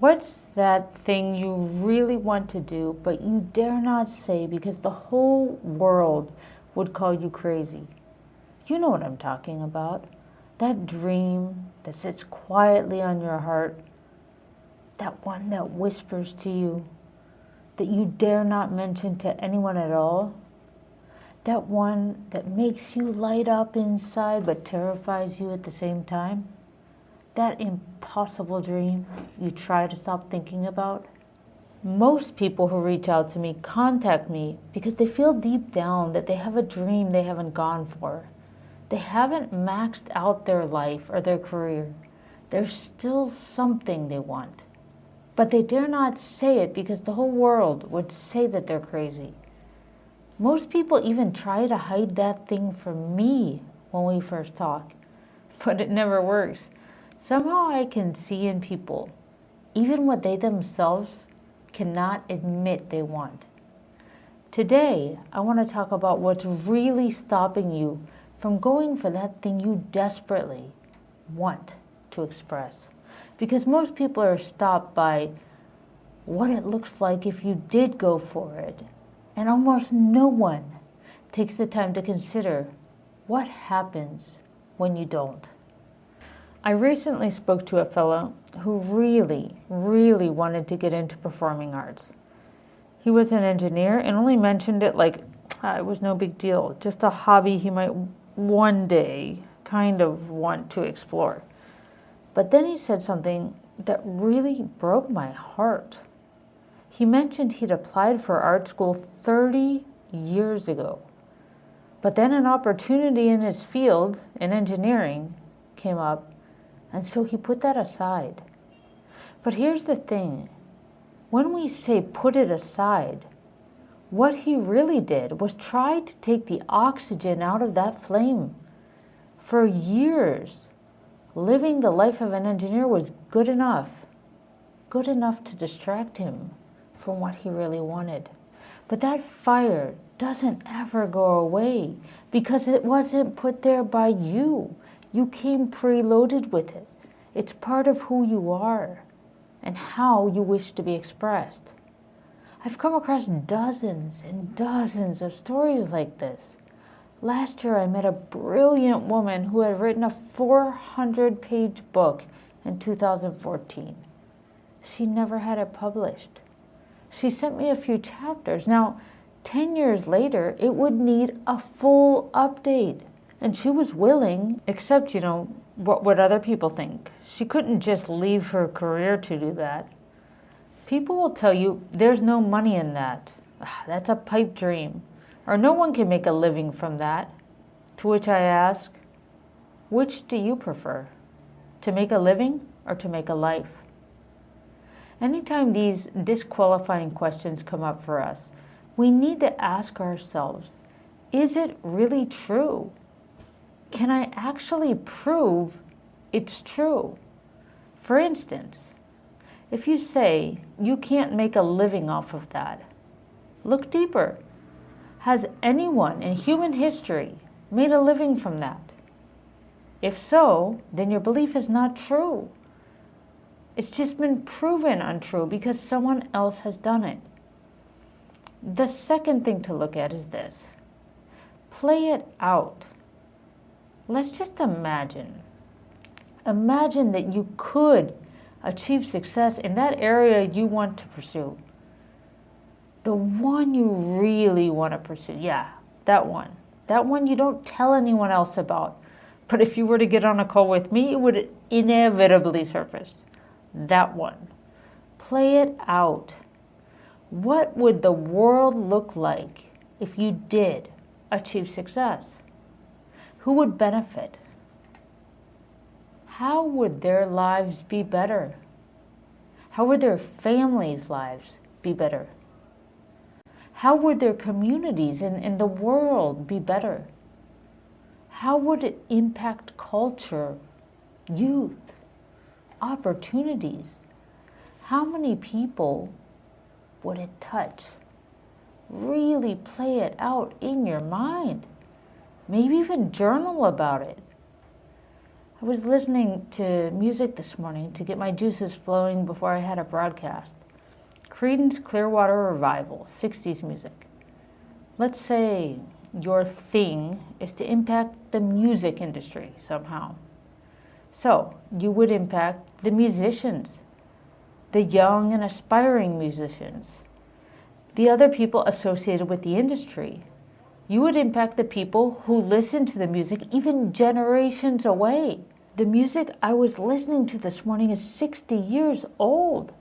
What's that thing you really want to do, but you dare not say because the whole world would call you crazy? You know what I'm talking about. That dream that sits quietly on your heart, that one that whispers to you, that you dare not mention to anyone at all, that one that makes you light up inside but terrifies you at the same time. That impossible dream you try to stop thinking about. Most people who reach out to me contact me because they feel deep down that they have a dream they haven't gone for. They haven't maxed out their life or their career. There's still something they want. But they dare not say it because the whole world would say that they're crazy. Most people even try to hide that thing from me when we first talk, but it never works. Somehow I can see in people, even what they themselves cannot admit they want. Today, I want to talk about what's really stopping you from going for that thing you desperately want to express. Because most people are stopped by what it looks like if you did go for it. And almost no one takes the time to consider what happens when you don't. I recently spoke to a fellow who really wanted to get into performing arts. He was an engineer and only mentioned it like it was no big deal, just a hobby he might one day kind of want to explore. But then he said something that really broke my heart. He mentioned he'd applied for art school 30 years ago. But then an opportunity in his field, in engineering, came up, and so he put that aside. But here's the thing. When we say put it aside, what he really did was try to take the oxygen out of that flame. For years, living the life of an engineer was good enough to distract him from what he really wanted. But that fire doesn't ever go away because it wasn't put there by you. You came preloaded with it. It's part of who you are and how you wish to be expressed. I've come across dozens and dozens of stories like this. Last year I met a brilliant woman who had written a 400-page book in 2014. She never had it published. She sent me a few chapters. Now, 10 years later, it would need a full update. And she was willing, except, what other people think. She couldn't just leave her career to do that. People will tell you there's no money in that. That's a pipe dream. Or no one can make a living from that. To which I ask, which do you prefer? To make a living or to make a life? Anytime these disqualifying questions come up for us, we need to ask ourselves, is it really true? Can I actually prove it's true? For instance, if you say you can't make a living off of that, look deeper. Has anyone in human history made a living from that? If so, then your belief is not true. It's just been proven untrue because someone else has done it. The second thing to look at is this. Play it out. Let's just imagine. Imagine that you could achieve success in that area you want to pursue. The one you really want to pursue. Yeah, that one. That one you don't tell anyone else about. But if you were to get on a call with me, it would inevitably surface. That one. Play it out. What would the world look like if you did achieve success? Who would benefit? How would their lives be better? How would their families' lives be better? How would their communities and the world be better? How would it impact culture, youth, opportunities? How many people would it touch? Really play it out in your mind. Maybe even journal about it. I was listening to music this morning to get my juices flowing before I had a broadcast. Creedence Clearwater Revival, 60s music. Let's say your thing is to impact the music industry somehow. So you would impact the musicians, the young and aspiring musicians, the other people associated with the industry. You would impact the people who listen to the music even generations away. The music I was listening to this morning is 60 years old.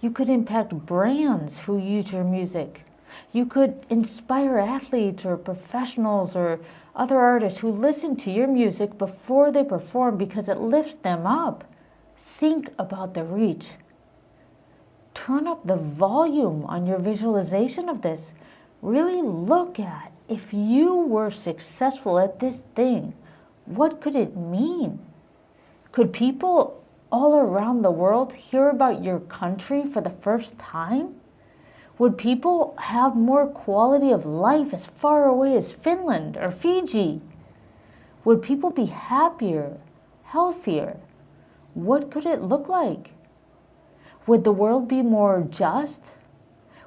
You could impact brands who use your music. You could inspire athletes or professionals or other artists who listen to your music before they perform because it lifts them up. Think about the reach. Turn up the volume on your visualization of this. Really look at, if you were successful at this thing, what could it mean? Could people all around the world hear about your country for the first time? Would people have more quality of life as far away as Finland or Fiji? Would people be happier, healthier? What could it look like? Would the world be more just?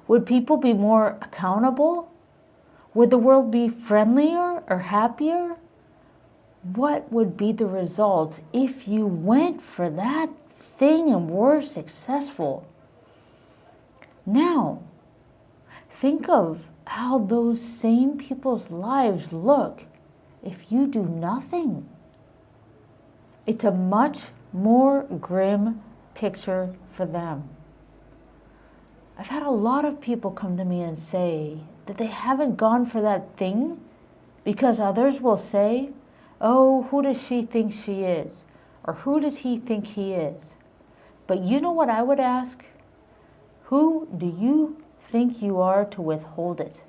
Would people be more accountable? Would the world be friendlier or happier? What would be the result if you went for that thing and were successful? Now, think of how those same people's lives look if you do nothing. It's a much more grim picture for them. I've had a lot of people come to me and say that they haven't gone for that thing because others will say, oh, who does she think she is? Or who does he think he is? But you know what I would ask? Who do you think you are to withhold it?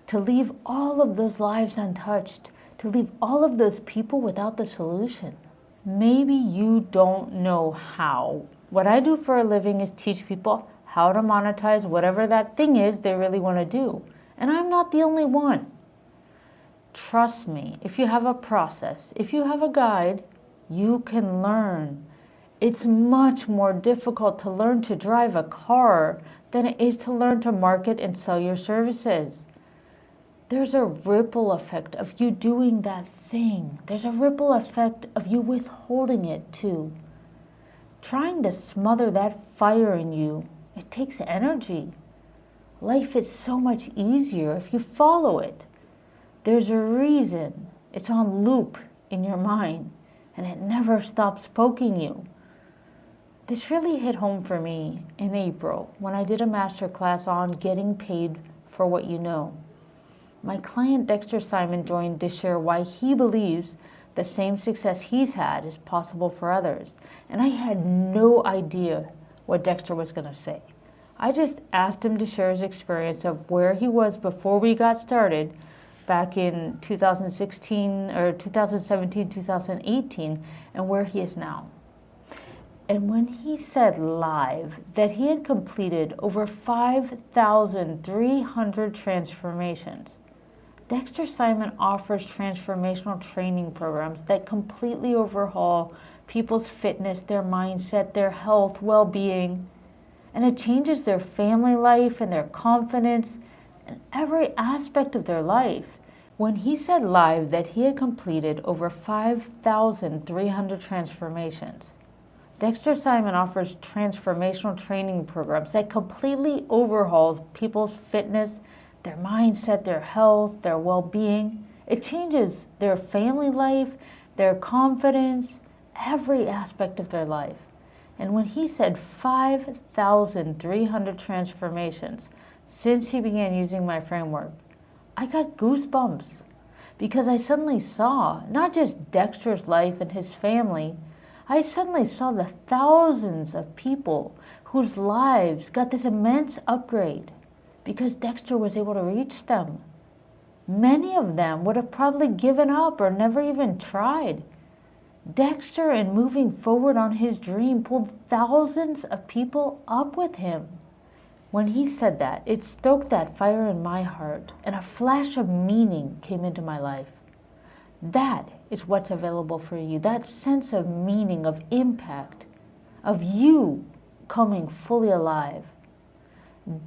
To leave all of those lives untouched, to leave all of those people without the solution. Maybe you don't know how. What I do for a living is teach people how to monetize whatever that thing is they really want to do. And I'm not the only one. Trust me, if you have a process, if you have a guide, you can learn. It's much more difficult to learn to drive a car than it is to learn to market and sell your services. There's a ripple effect of you doing that thing. There's a ripple effect of you withholding it too. Trying to smother that fire in you, it takes energy. Life is so much easier if you follow it. There's a reason it's on loop in your mind and it never stops poking you. This really hit home for me in April when I did a masterclass on getting paid for what you know. My client Dexter Simon joined to share why he believes the same success he's had is possible for others. And I had no idea what Dexter was going to say. I just asked him to share his experience of where he was before we got started back in 2016 or 2017, 2018, and where he is now. And when he said live that he had completed over 5,300 transformations, Dexter Simon offers transformational training programs that completely overhaul people's fitness, their mindset, their health, well-being, and it changes their family life and their confidence and every aspect of their life. When he said live that he had completed over 5,300 transformations, Dexter Simon offers transformational training programs that completely overhauls people's fitness, their mindset, their health, their well-being. It changes their family life, their confidence, every aspect of their life. And when he said 5,300 transformations since he began using my framework, I got goosebumps because I suddenly saw not just Dexter's life and his family, I suddenly saw the thousands of people whose lives got this immense upgrade because Dexter was able to reach them. Many of them would have probably given up or never even tried. Dexter, in moving forward on his dream, pulled thousands of people up with him. When he said that, it stoked that fire in my heart, and a flash of meaning came into my life. That is what's available for you. That sense of meaning, of impact, of you coming fully alive.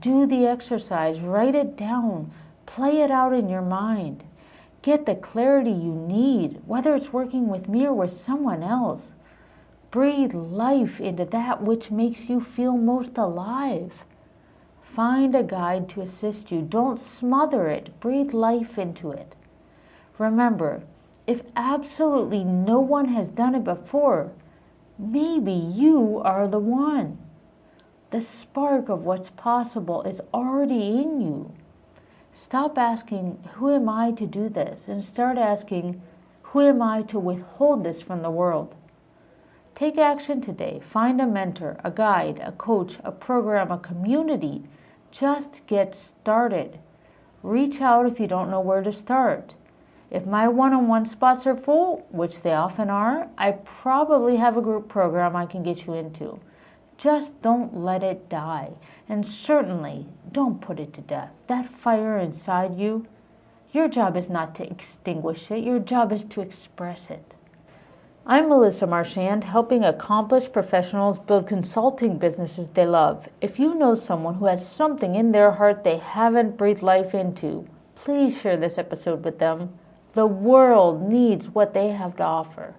Do the exercise, write it down, play it out in your mind. Get the clarity you need, whether it's working with me or with someone else. Breathe life into that which makes you feel most alive. Find a guide to assist you. Don't smother it. Breathe life into it. Remember, if absolutely no one has done it before, maybe you are the one. The spark of what's possible is already in you. Stop asking, who am I to do this? And start asking, who am I to withhold this from the world? Take action today. Find a mentor, a guide, a coach, a program, a community. Just get started. Reach out if you don't know where to start. If my one-on-one spots are full, which they often are, I probably have a group program I can get you into. Just don't let it die. And certainly, don't put it to death. That fire inside you, your job is not to extinguish it. Your job is to express it. I'm Melissa Marchand, helping accomplished professionals build consulting businesses they love. If you know someone who has something in their heart they haven't breathed life into, please share this episode with them. The world needs what they have to offer.